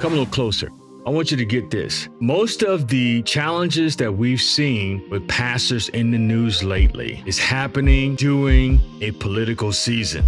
Come a little closer. I want you to get this. Most of the challenges that we've seen with pastors in the news lately is happening during a political season.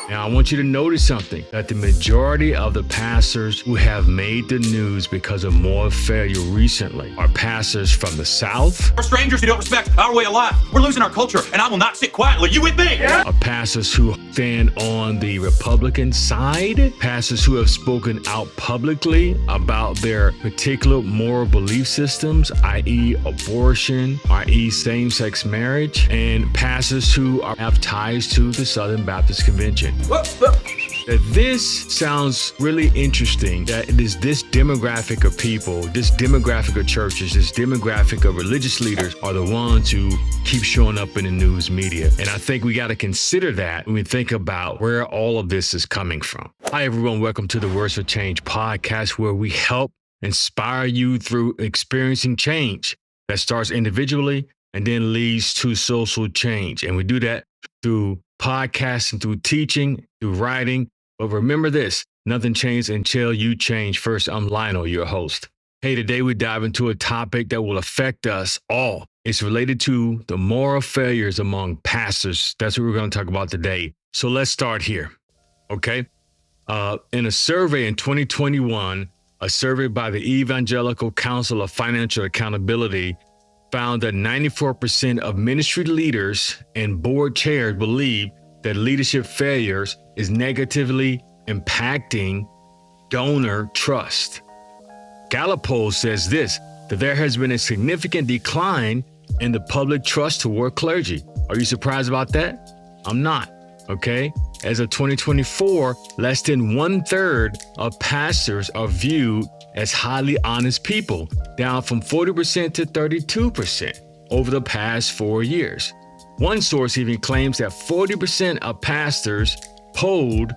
Now, I want you to notice something, that the majority of the pastors who have made the news because of moral failure recently are pastors from the South. We're strangers who don't respect our way of life. We're losing our culture, and I will not sit quietly. You with me? Are pastors who stand on the Republican side, pastors who have spoken out publicly about their particular moral belief systems, i.e. abortion, i.e. same-sex marriage, and pastors who have ties to the Southern Baptist Convention. That this sounds really interesting, that it is this demographic of people, this demographic of churches, this demographic of religious leaders are the ones who keep showing up in the news media. And I think we got to consider that when we think about where all of this is coming from. Hi, everyone. Welcome to the Words for Change podcast, where we help inspire you through experiencing change that starts individually and then leads to social change. And we do that through podcasting, through teaching, through writing. But remember this, nothing changes until you change first. I'm Lionel, your host. Hey, today we dive into a topic that will affect us all. It's related to the moral failures among pastors. That's what we're going to talk about today. So let's start here. Okay. In a survey in 2021, a survey by the Evangelical Council of Financial Accountability found that 94% of ministry leaders and board chairs believe that leadership failures is negatively impacting donor trust. Gallup poll says this, that there has been a significant decline in the public trust toward clergy. Are you surprised about that? I'm not, okay? As of 2024, less than 1/3 of pastors are viewed as highly honest people, down from 40% to 32% over the past 4 years. One source even claims that 40% of pastors polled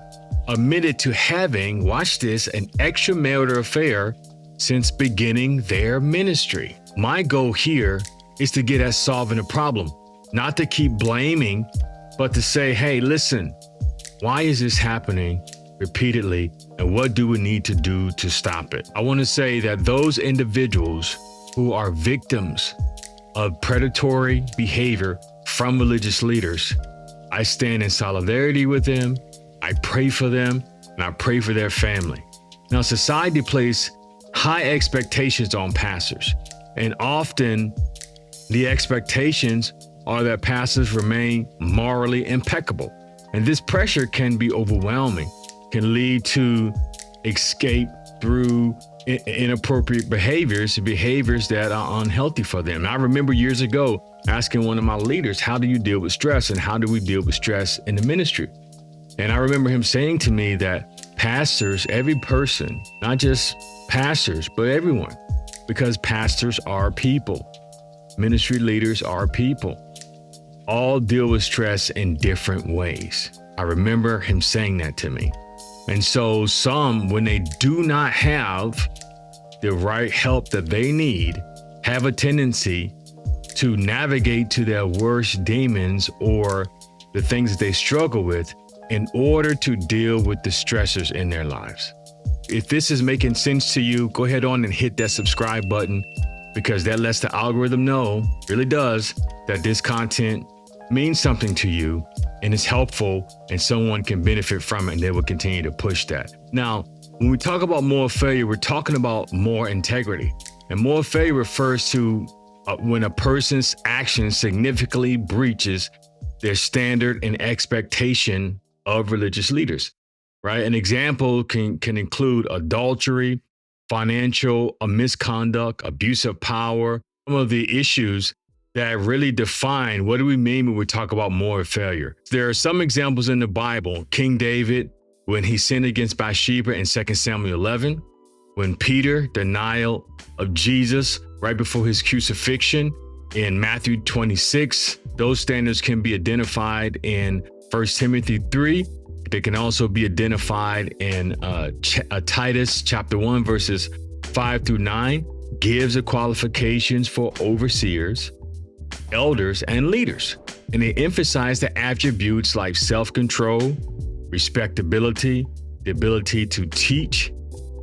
admitted to having, watch this, an extramarital affair since beginning their ministry. My goal here is to get at solving the problem, not to keep blaming, but to say, hey, listen, why is this happening repeatedly, and what do we need to do to stop it? I want to say that those individuals who are victims of predatory behavior from religious leaders, I stand in solidarity with them, I pray for them, and I pray for their family. Now, society places high expectations on pastors, and often the expectations are that pastors remain morally impeccable. And this pressure can be overwhelming, can lead to escape through inappropriate behaviors that are unhealthy for them. And I remember years ago asking one of my leaders, how do you deal with stress, and how do we deal with stress in the ministry? And I remember him saying to me that pastors, every person, not just pastors, but everyone, because pastors are people, ministry leaders are people, all deal with stress in different ways. I remember him saying that to me. And so some, when they do not have the right help that they need, have a tendency to navigate to their worst demons or the things that they struggle with in order to deal with the stressors in their lives. If this is making sense to you, go ahead on and hit that subscribe button, because that lets the algorithm know, really does, that this content means something to you and is helpful and someone can benefit from it, and they will continue to push that. Now, when we talk about moral failure, we're talking about moral integrity. And moral failure refers to when a person's action significantly breaches their standard and expectation of religious leaders, right? An example can include adultery, financial misconduct, abuse of power, some of the issues that really define what do we mean when we talk about moral failure. There are some examples in the Bible. King David, when he sinned against Bathsheba in 2 Samuel 11, when Peter, denial of Jesus right before his crucifixion in Matthew 26, those standards can be identified in 1 Timothy 3. They can also be identified in Titus chapter 1, verses 5 through 9, gives the qualifications for overseers, elders, and leaders. And they emphasize the attributes like self-control, respectability, the ability to teach.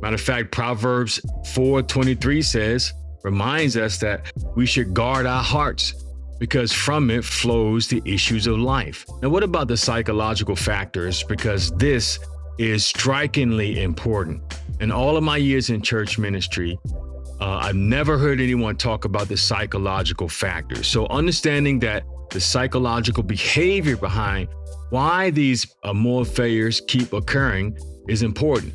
Matter of fact, Proverbs 4:23 reminds us that we should guard our hearts because from it flows the issues of life. Now, what about the psychological factors? Because this is strikingly important. In all of my years in church ministry, I've never heard anyone talk about the psychological factors. So understanding that the psychological behavior behind why these moral failures keep occurring is important.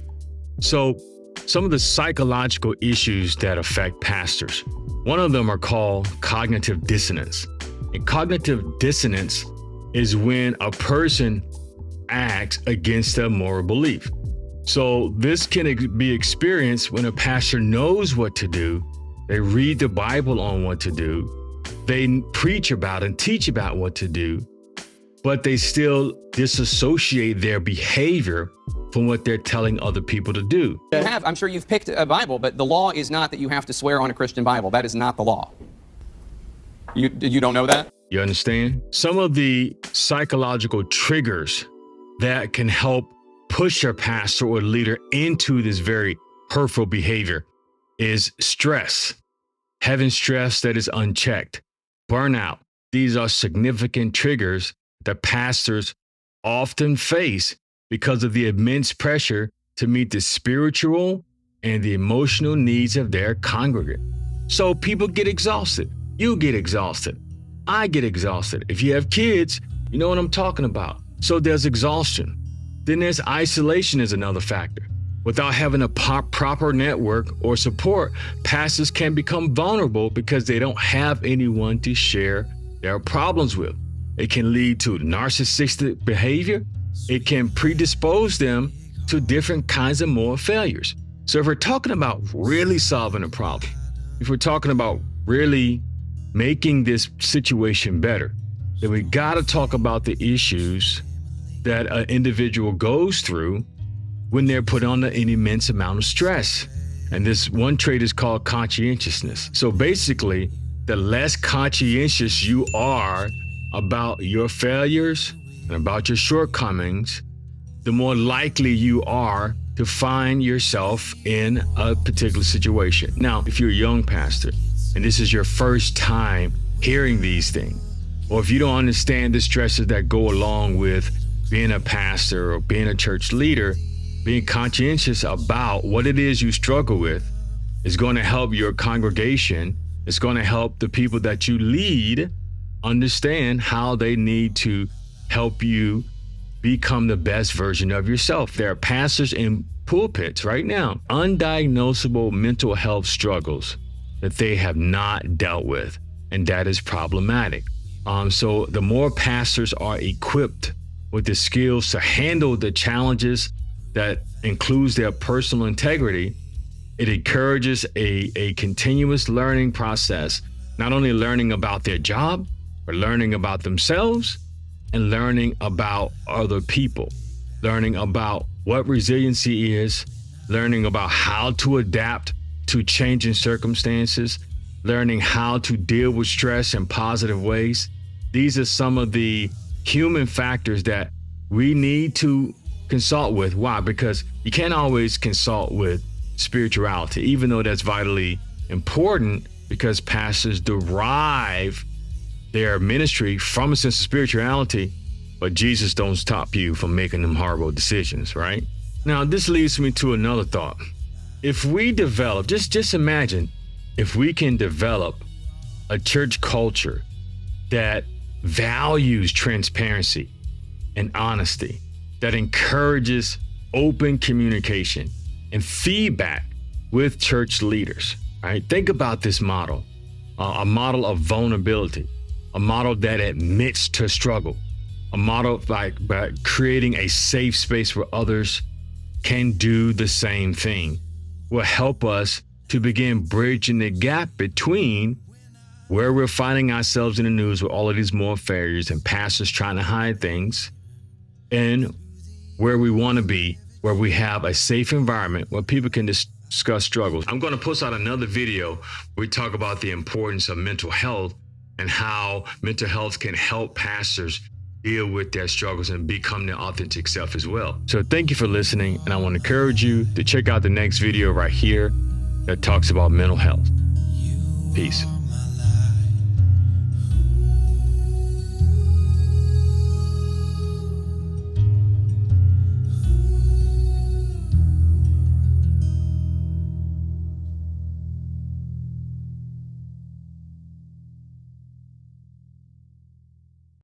So some of the psychological issues that affect pastors, one of them are called cognitive dissonance. And cognitive dissonance is when a person acts against their moral belief. So this can be experienced when a pastor knows what to do, they read the Bible on what to do, they preach about and teach about what to do, but they still disassociate their behavior from what they're telling other people to do. I'm sure you've picked a Bible, but the law is not that you have to swear on a Christian Bible. That is not the law. You don't know that? You understand? Some of the psychological triggers that can help push your pastor or leader into this very hurtful behavior is stress, having stress that is unchecked, burnout. These are significant triggers that pastors often face because of the immense pressure to meet the spiritual and the emotional needs of their congregant. So people get exhausted. You get exhausted. I get exhausted. If you have kids, you know what I'm talking about. So there's exhaustion. Then there's isolation is another factor. Without having a proper network or support, pastors can become vulnerable because they don't have anyone to share their problems with. It can lead to narcissistic behavior. It can predispose them to different kinds of moral failures. So if we're talking about really solving a problem, if we're talking about really making this situation better, then we got to talk about the issues that an individual goes through when they're put under an immense amount of stress. And this one trait is called conscientiousness. So basically, the less conscientious you are about your failures and about your shortcomings, the more likely you are to find yourself in a particular situation. Now, if you're a young pastor and this is your first time hearing these things, or if you don't understand the stresses that go along with being a pastor or being a church leader, being conscientious about what it is you struggle with is going to help your congregation. It's going to help the people that you lead understand how they need to help you become the best version of yourself. There are pastors in pulpits right now, undiagnosable mental health struggles that they have not dealt with, and that is problematic. So the more pastors are equipped with the skills to handle the challenges that includes their personal integrity, it encourages a continuous learning process, not only learning about their job, but learning about themselves and learning about other people, learning about what resiliency is, learning about how to adapt to changing circumstances, learning how to deal with stress in positive ways. These are some of the human factors that we need to consult with. Why? Because you can't always consult with spirituality, even though that's vitally important, because pastors derive their ministry from a sense of spirituality, but Jesus don't stop you from making them horrible decisions, right? Now, this leads me to another thought. If we develop, just imagine if we can develop a church culture that values transparency and honesty, that encourages open communication and feedback with church leaders, right? Think about this model, a model of vulnerability, a model that admits to struggle, a model by creating a safe space where others can do the same thing, will help us to begin bridging the gap between where we're finding ourselves in the news with all of these moral failures and pastors trying to hide things, and where we want to be, where we have a safe environment where people can discuss struggles. I'm going to post out another video where we talk about the importance of mental health and how mental health can help pastors deal with their struggles and become their authentic self as well. So thank you for listening, and I want to encourage you to check out the next video right here that talks about mental health. Peace.